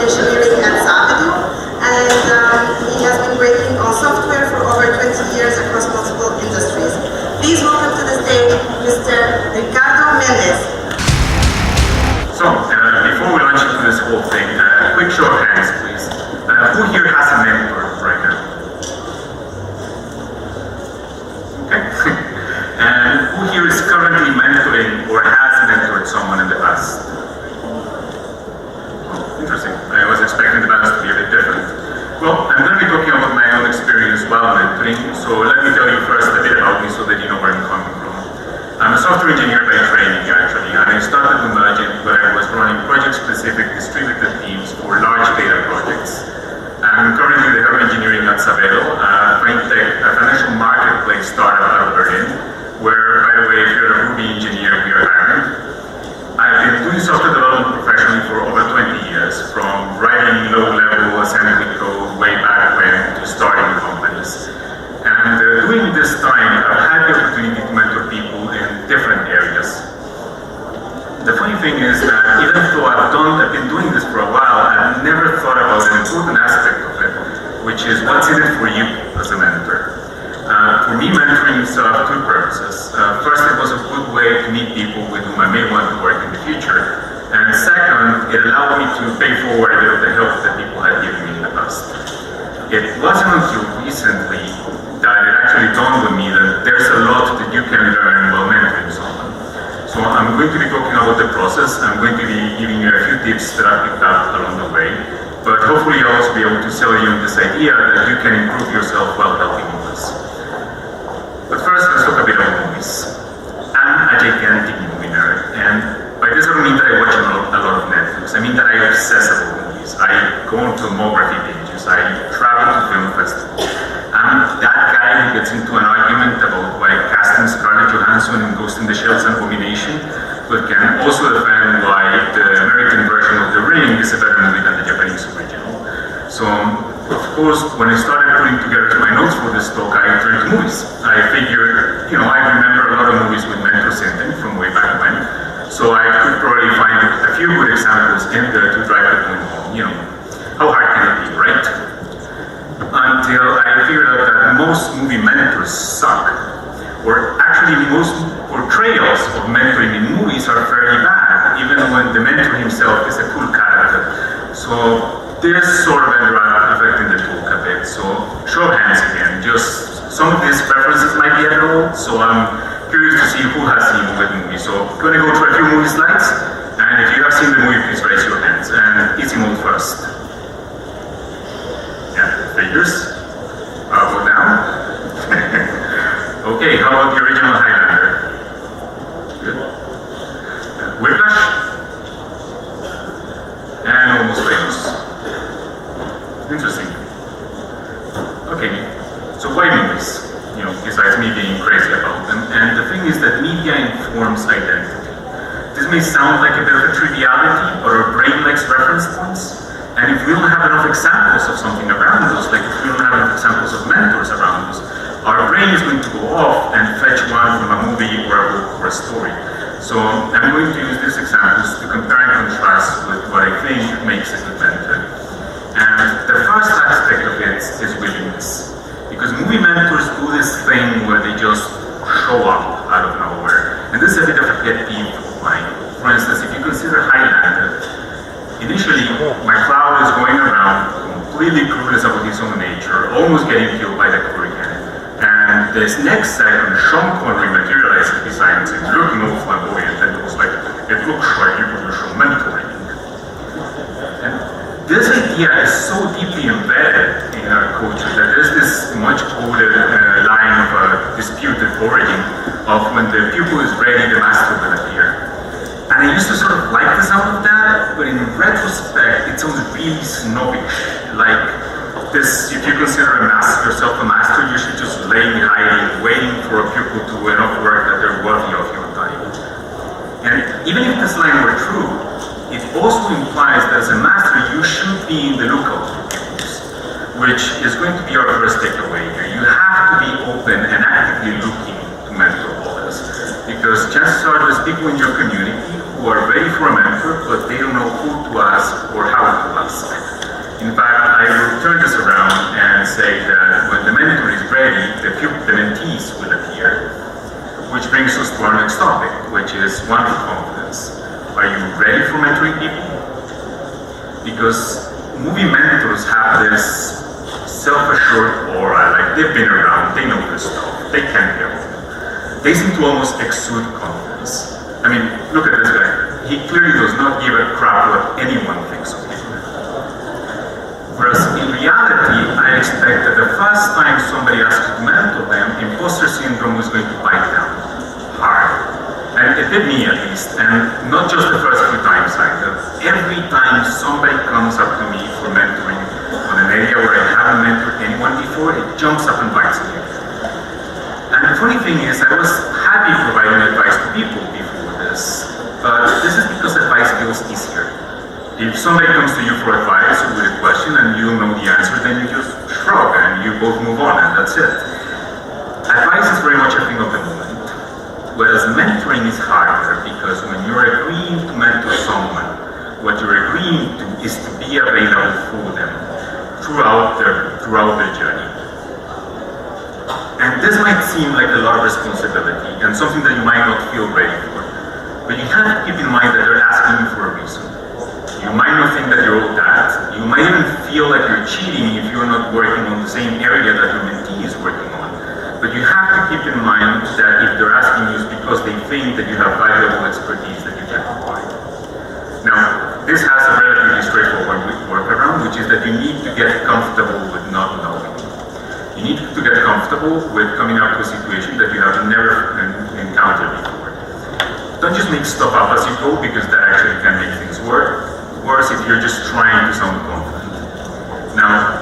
engineering at Savedo, and he has been working on software for over 20 years across multiple industries. Please welcome to the stage Mr. Ricardo Méndez. So, before we launch into this whole thing, quick show of hands, please. Who here has a mentor right now? Okay. And who here is currently mentoring or has mentored someone in the past? Oh, interesting. I was expecting the balance to be a bit different. Well, I'm going to be talking about my own experience while mentoring, so let me tell you first a bit about me so that you know where I'm coming from. I'm a software engineer by training, actually, and I started with Méndez where I was running project-specific distributed teams for large data projects. I'm currently the head of engineering at Savedo, a financial marketplace startup out of Berlin, where, by the way, if you're a Ruby engineer, we are hiring. I've been doing software development professionally for over 20 years, from writing low-level assembly code way back when to starting companies. And during this time, I've had the opportunity to mentor people in different areas. The funny thing is that even though I've been doing this for a while, I've never thought about an important aspect of it, which is what's in it for you as a mentor. For me, mentoring served two purposes. First, it was a good way to meet people with whom I may want to work in the future. And second, it allowed me to pay forward a bit of the help that people had given me in the past. It wasn't until recently that it actually dawned on me that there's a lot that you can learn while mentoring someone. So I'm going to be talking about the process. I'm going to be giving you a few tips that I've picked up along the way. But hopefully I'll also be able to sell you this idea that you can improve yourself while helping others. But first, let's talk a bit about movies. I'm a gigantic movie nerd, and by this I don't mean that I watch a lot of Netflix. I mean that I obsess about movies. I go on filmography pages. I travel to film festivals. I'm that guy who gets into an argument about why casting Scarlett Johansson in Ghost in the Shell's an abomination, but can also defend why the American version of The Ring is a better movie than the Japanese original. So, of course, when I started putting together my notes for this talk, I turned to movies. I figured, I remember a lot of movies with mentors in them from way back when, so I could probably find a few good examples in there to drive the point home. How hard can it be, right? Until I figured out that most movie mentors suck, or actually most portrayals of mentoring in movies are fairly bad, even when the mentor himself is a cool character. So this sort of ended up affecting the talk a bit. So show of hands again, just some of these references might be at all, so I'm curious to see who has seen the movie. So I'm going to go through a few movie slides, and if you have seen the movie, please raise your hands. And easy mode first. Yeah, figures. I'll go down. Okay, how about the original Highlander? Good. Whiplash? And Almost Famous. Interesting. Okay, so why movies? Besides me being crazy about them. And the thing is that media informs identity. This may sound like a bit of a triviality, but our brain likes reference points. And if we don't have enough examples of something around us, like if we don't have enough examples of mentors around us, our brain is going to go off and fetch one from a movie or a book or a story. So I'm going to use these examples to compare and contrast with what I think makes a good mentor. And the first aspect of it is willingness. Because movie mentors do this thing where they just show up out of nowhere. And this is a bit of a pet peeve of mine. For instance, if you consider Highlander, initially, McCloud is going around completely clueless about his own nature, almost getting killed by the Hurricane. And this next second, Sean Connery materializes beside him, looking all flamboyant, and it looks like you could do some mentoring. And this idea is so deeply embedded in our culture that there's this much quoted line of a disputed origin of when the pupil is ready, the master will appear. And I used to sort of like the sound of that, but in retrospect, it sounds really snobbish. Like this, if you consider yourself a master, you should just lay behind, waiting for a pupil to do enough work that they're worthy of your time. And even if this line were true, it also implies that as a master, you should be in the lookout for pupils, which is going to be our first takeaway here. You have to be open and actively looking to mentor others. Because chances are there's people in your community who are ready for a mentor, but they don't know who to ask or how to ask. In fact, I will turn this around and say that when the mentor is ready, the mentees will appear. Which brings us to our next topic, which is one of confidence. Are you ready for mentoring people? Because movie mentors have this self-assured aura, like they've been around, they know this stuff, they can help. They seem to almost exude confidence. I mean, look at this guy. He clearly does not give a crap what anyone thinks of him. Whereas in reality, I expect that the first time somebody asks you to mentor them, imposter syndrome is going to bite down hard. And it did me at least, and not just the first few times either. Every time somebody comes up to me for mentoring on an area where I haven't mentored anyone before, it jumps up and bites me. And the funny thing is, I was happy providing advice to people before this, but this is because advice feels easier. If somebody comes to you for advice or with a question and you don't know the answer, then you just shrug and you both move on and that's it. Advice is very much a thing of the moment, whereas mentoring is harder because when you're agreeing to mentor someone, what you're agreeing to is to be available for them throughout their journey. And this might seem like a lot of responsibility and something that you might not feel ready for. But you have to keep in mind that they're asking you for a reason. You might not think that you're owed that. You might even feel like you're cheating if you're not working on the same area that your mentee is working on. But you have to keep in mind that if they're asking you, it's because they think that you have valuable expertise that you can provide. Now, this has a relatively straightforward workaround, which is that you need to get comfortable with not knowing. You need to get comfortable with coming up to a situation that you have never encountered before. Don't just make stuff up as you go, because that actually can make things worse if you're just trying to sound confident. Now,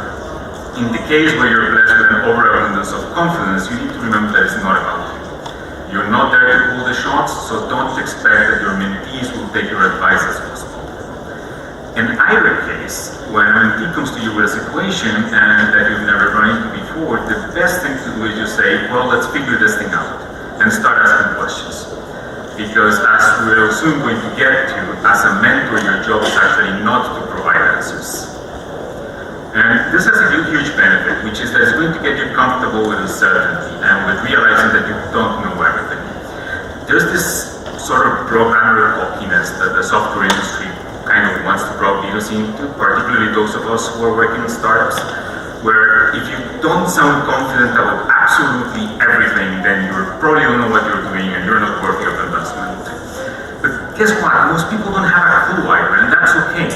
in the case where you're blessed with an overabundance of confidence, you need to remember that it's not about you. You're not there to pull the shots, so don't expect that your mentees will take your advice as gospel. In either case, when a mentee comes to you with a situation and that you've never run into before, the best thing to do is just say, well, let's figure this thing out, and start asking questions. Because as we're soon going to get to, as a mentor, your job is actually not to provide answers. And this has a huge benefit, which is that it's going to get you comfortable with uncertainty and with realizing that you don't know everything. There's this sort of programmer cockiness that the software industry kind of wants to browbeat us into, particularly those of us who are working in startups, where if you don't sound confident about absolutely everything, then you probably don't know what you're doing and you're not worthy of investment. But guess what? Most people don't have a clue either, and that's okay.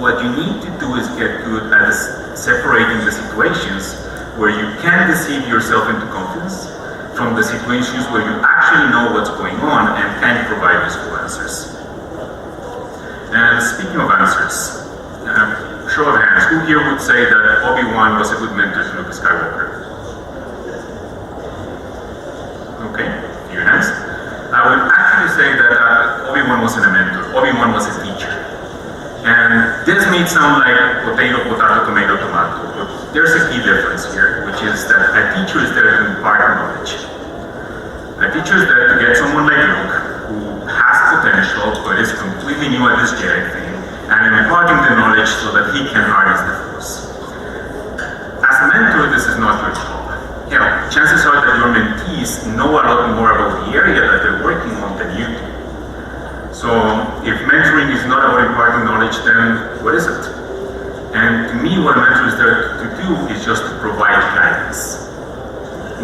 What you need to do is get good at separating the situations where you can deceive yourself into confidence from the situations where you actually know what's going on and can provide useful answers. And speaking of answers, show of hands, who here would say that Obi-Wan was a good mentor to Luke Skywalker? Okay, few hands. I would actually say that Obi-Wan wasn't a mentor, Obi-Wan was a teacher. And this may sound like potato, potato, tomato, tomato, but there's a key difference here, which is that a teacher is there to impart knowledge. A teacher is there to get someone like Luke, who has potential, but is completely new at this Jedi thing, and imparting the knowledge so that he can harness the Force. As a mentor, this is not your job. You know, chances are that your mentees know a lot more about the area that they're working on than you do. So, if mentoring is not about imparting knowledge, then what is it? And to me, what a mentor is there to do is just to provide guidance.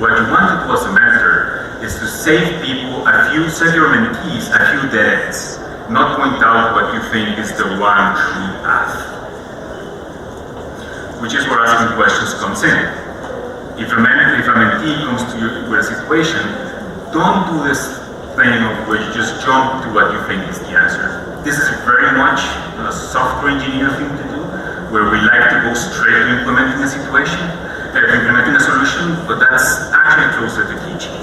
What you want to do as a mentor is to save your mentees a few dead ends, not point out what you think is the one true path. Which is where asking questions comes in. If a mentee comes to you with a situation, don't do this thing of where you just jump to what you think is the answer. This is very much a software engineer thing to do, where we like to go straight to implementing a situation, implementing a solution, but that's actually closer to teaching.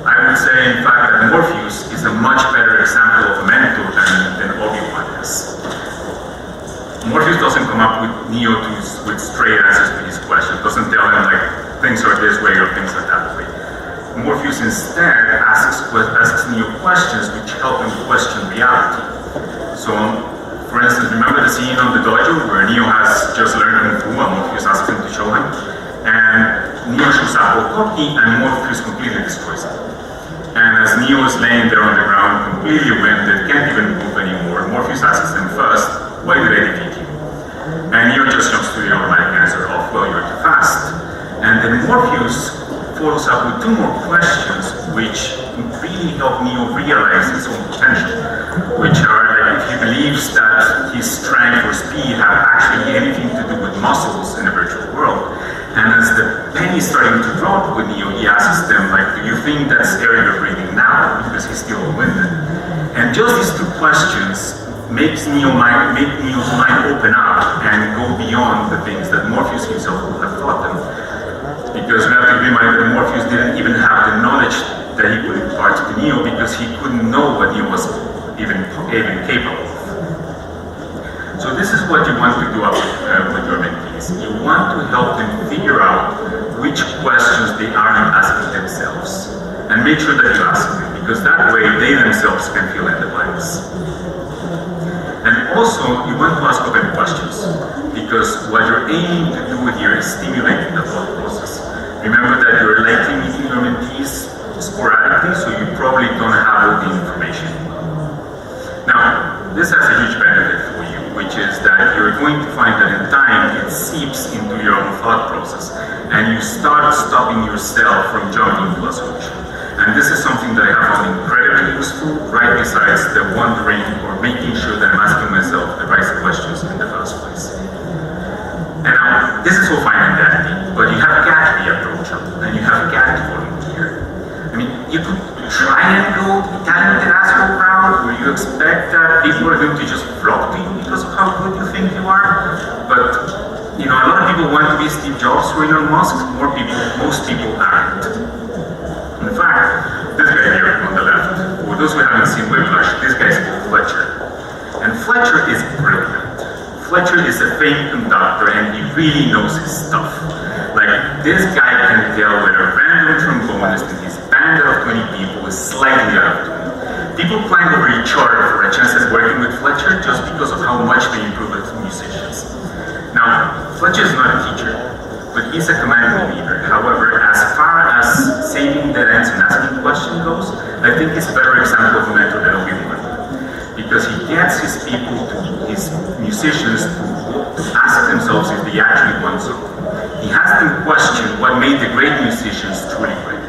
I would say, in fact, that Morpheus is a much better example of a mentor than Obi-Wan is. Morpheus doesn't come up with Neo with straight answers to his questions, doesn't tell him like, things are this way or things are that way. Morpheus instead asks Neo questions which help him question reality. So, for instance, remember the scene on the dojo where Neo has just learned Kung Fu and Morpheus asks him to show him? And Neo shows up Koki and Morpheus completely destroys him. And as Neo is laying there on the ground, completely winded, can't even move anymore, Morpheus asks him first, why did I defeat you? And Neo just jumps to the automatic answer of, well, you're too fast. And then Morpheus follows up with two more questions which really help Neo realize his own potential, which are like if he believes that his strength or speed have actually anything to do with muscles in a virtual world. And as the penny is starting to drop with Neo, he asks them, like, do you think that's air you're breathing now? Because he's still winded. And just these two questions makes Neo's mind open up and go beyond the things that Morpheus himself would have taught them. Because we have to be reminded that Morpheus didn't even have the knowledge that he could impart to Neo because he couldn't know what Neo was even capable of. So this is what you want to do with your mentees. You want to help them figure out which questions they aren't asking themselves. And make sure that you ask them, because that way they themselves can fill in the blanks. And also, you want to ask open questions, because what you're aiming to do here is stimulating the thought process. Remember that you're likely meeting your mentees sporadically, so you probably don't have all the information. Now, this has a huge benefit for you, which is that you're going to find that in time it seeps into your own thought process, and you start stopping yourself from jumping to a solution. And this is something that I have found incredibly useful, right besides the wondering or making sure that I'm asking myself the right questions in the first place. And now, this is all fine and dandy, but you have got to be approachable, and you have got to volunteer. I mean, you could try and go to the talented asshole crowd where you expect that people are going to just flock to you because of how good you think you are. But, you know, a lot of people want to be Steve Jobs or Elon Musk. Most people aren't. In fact, this guy here on the left, for those who haven't seen Whiplash, this guy is called Fletcher. And Fletcher is brilliant. Fletcher is a famed conductor and he really knows his stuff. Like, this guy can tell when a random trombonist in his band of 20 people is slightly out of tune. People climb over each other for a chance at working with Fletcher just because of how much they improve as musicians. Now, Fletcher is not a teacher, but he's a command leader. However, as far as saving dead ends and asking questions goes, I think it's a better example of a mentor than Obi-Wan. Because he gets his people, his musicians, to ask themselves if they actually want something. He has them question what made the great musicians truly great.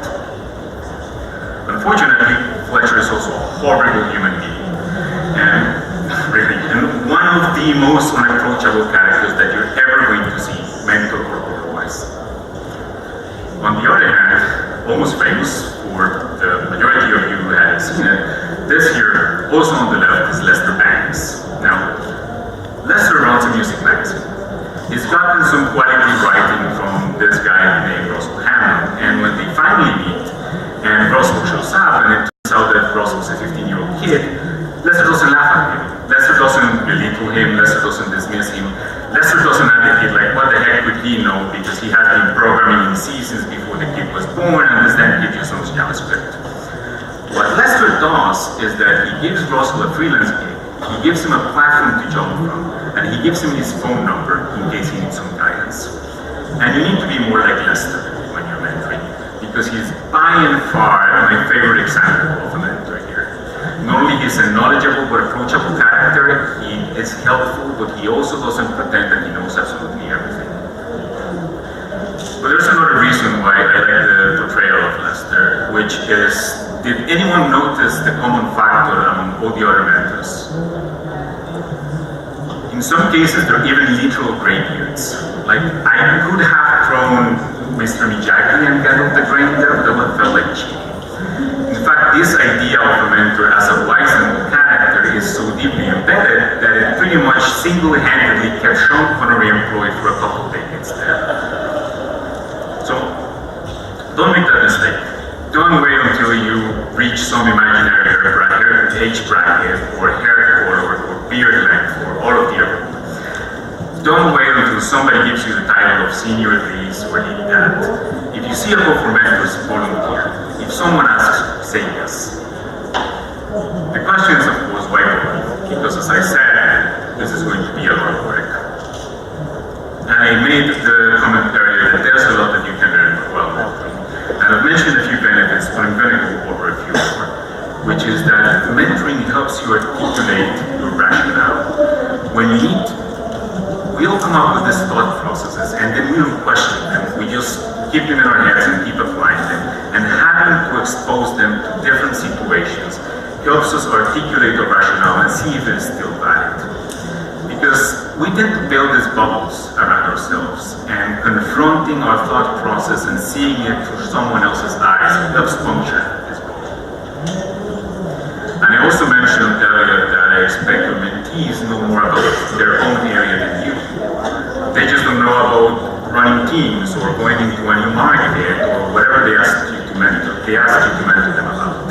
Unfortunately, Fletcher is also a horrible human being. And one of the most unapproachable characters that you're ever going to see, mental or otherwise. On the other hand, almost famous for the majority of you who haven't seen it, this here, also on the left, is Lester Bangs. Now, Lester runs a music magazine. He's gotten some quality writing from this guy named Russell Hammond, and when they finally meet, and Russell shows up, and it turns out that Russell's a 15-year-old kid, Lester doesn't laugh at him. Lester doesn't belittle him, Lester doesn't dismiss him. Lester doesn't admit, like, what the heck could he know, because he has been programming in seasons before the kid was born, and this then gives you some JavaScript. What Lester does is that he gives Russell a freelance gig, he gives him a platform to jump from, and he gives him his phone number in case he needs some guidance. And you need to be more like Lester when you're mentoring, because he's by and far my favorite example of a mentor here. Not only is a knowledgeable but approachable character, he is helpful, but he also doesn't pretend that he knows absolutely everything. But there's another reason why I like the portrayal of Lester, which is, did anyone notice the common factor among all the other mentors? In some cases, there are even literal graybeards. Like, I could have thrown Mr. Miyagi and Gandalf the Grey in there, but that would have felt like cheating. In fact, this idea of a mentor as a wise and character is so deeply embedded that it pretty much single-handedly kept Sean Connery employed for a couple of decades there. So, don't make that mistake. Don't wait until you reach some imaginary age bracket, or hair color, or beard length, or all of the above. Don't wait until somebody gives you the title of senior this or that. If you see a call for mentors, volunteer. If someone asks say yes. The question is, of course, why bother? Because as I said, this is going to be a lot of work. And I made the comment earlier that there's a lot that you can learn while mentoring. And I've mentioned a few benefits, but I'm going to go over a few more, which is that mentoring helps you articulate your rationale. When you meet, we all come up with these thought processes, and then we don't question them. We just keep them in our heads and keep applying them. And having to expose them to different situations helps us articulate our rationale and see if it is still valid. Because we tend to build these bubbles around ourselves, and confronting our thought process and seeing it through someone else's eyes helps puncture this bubble. And I also mentioned earlier that I expect your mentees know more about their own area than you. They just don't know about running teams or going into a new market or whatever they ask you to mentor them about.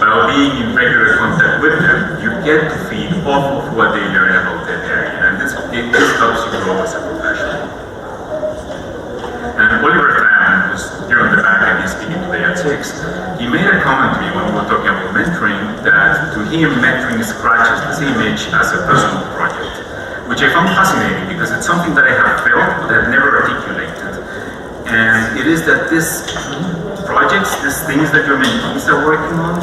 While being in regular contact with them, you get to feed off of what they learn about that area, and this helps you grow as a professional. And Oliver Fan, who's here on the back and he's speaking today at 6, he made a comment to me when we were talking about mentoring that to him mentoring scratches the same itch as a personal project, which I found fascinating because it's something that I have felt but I've never articulated. And it is that these projects, these things that your mentees are working on,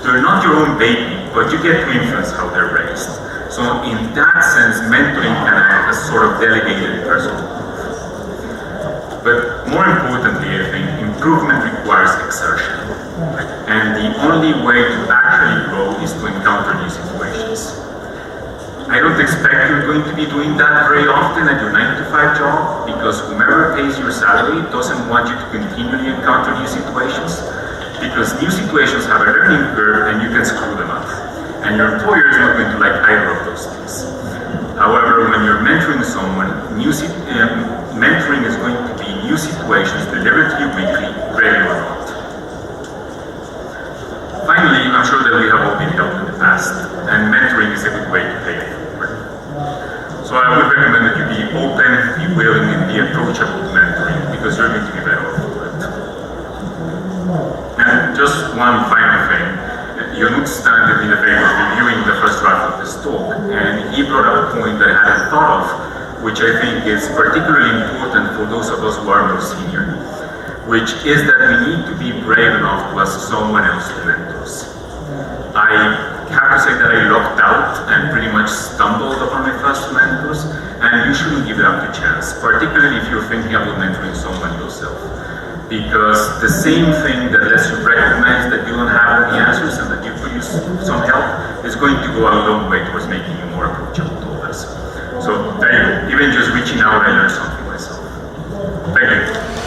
they're not your own baby, but you get to influence how they're raised. So in that sense, mentoring can act as sort of delegated personal growth. But more importantly, I think, improvement requires exertion. And the only way to actually grow is to encounter new situations. I don't expect you're going to be doing that very often at your 9-to-5 job, because whomever pays your salary doesn't want you to continually encounter new situations, because new situations have a learning curve and you can screw them up. And your employer is not going to like either of those things. However, when you're mentoring someone, mentoring is going to be new situations delivered to you weekly, ready or not. Finally, I'm sure that we have all been helped in the past, and mentoring is a good way to pay it forward. So I would recommend that you be open, be willing, and be approachable to mentoring, because you're going to be better off for it. And just one final thing. Yonut did me the favor of reviewing the first draft of this talk, and he brought up a point that I hadn't thought of, which I think is particularly important for those of us who are more senior, which is that we need to be brave enough to ask someone else to mentor us. I have to say that I lucked out and pretty much stumbled upon my first mentors, and you shouldn't give them the chance, particularly if you're thinking about mentoring someone yourself. Because the same thing that lets you recognize that you don't have all the answers and that you could use some help is going to go a long way towards making you more approachable to others. So there you go. Even just reaching out, I learned something myself. Thank you.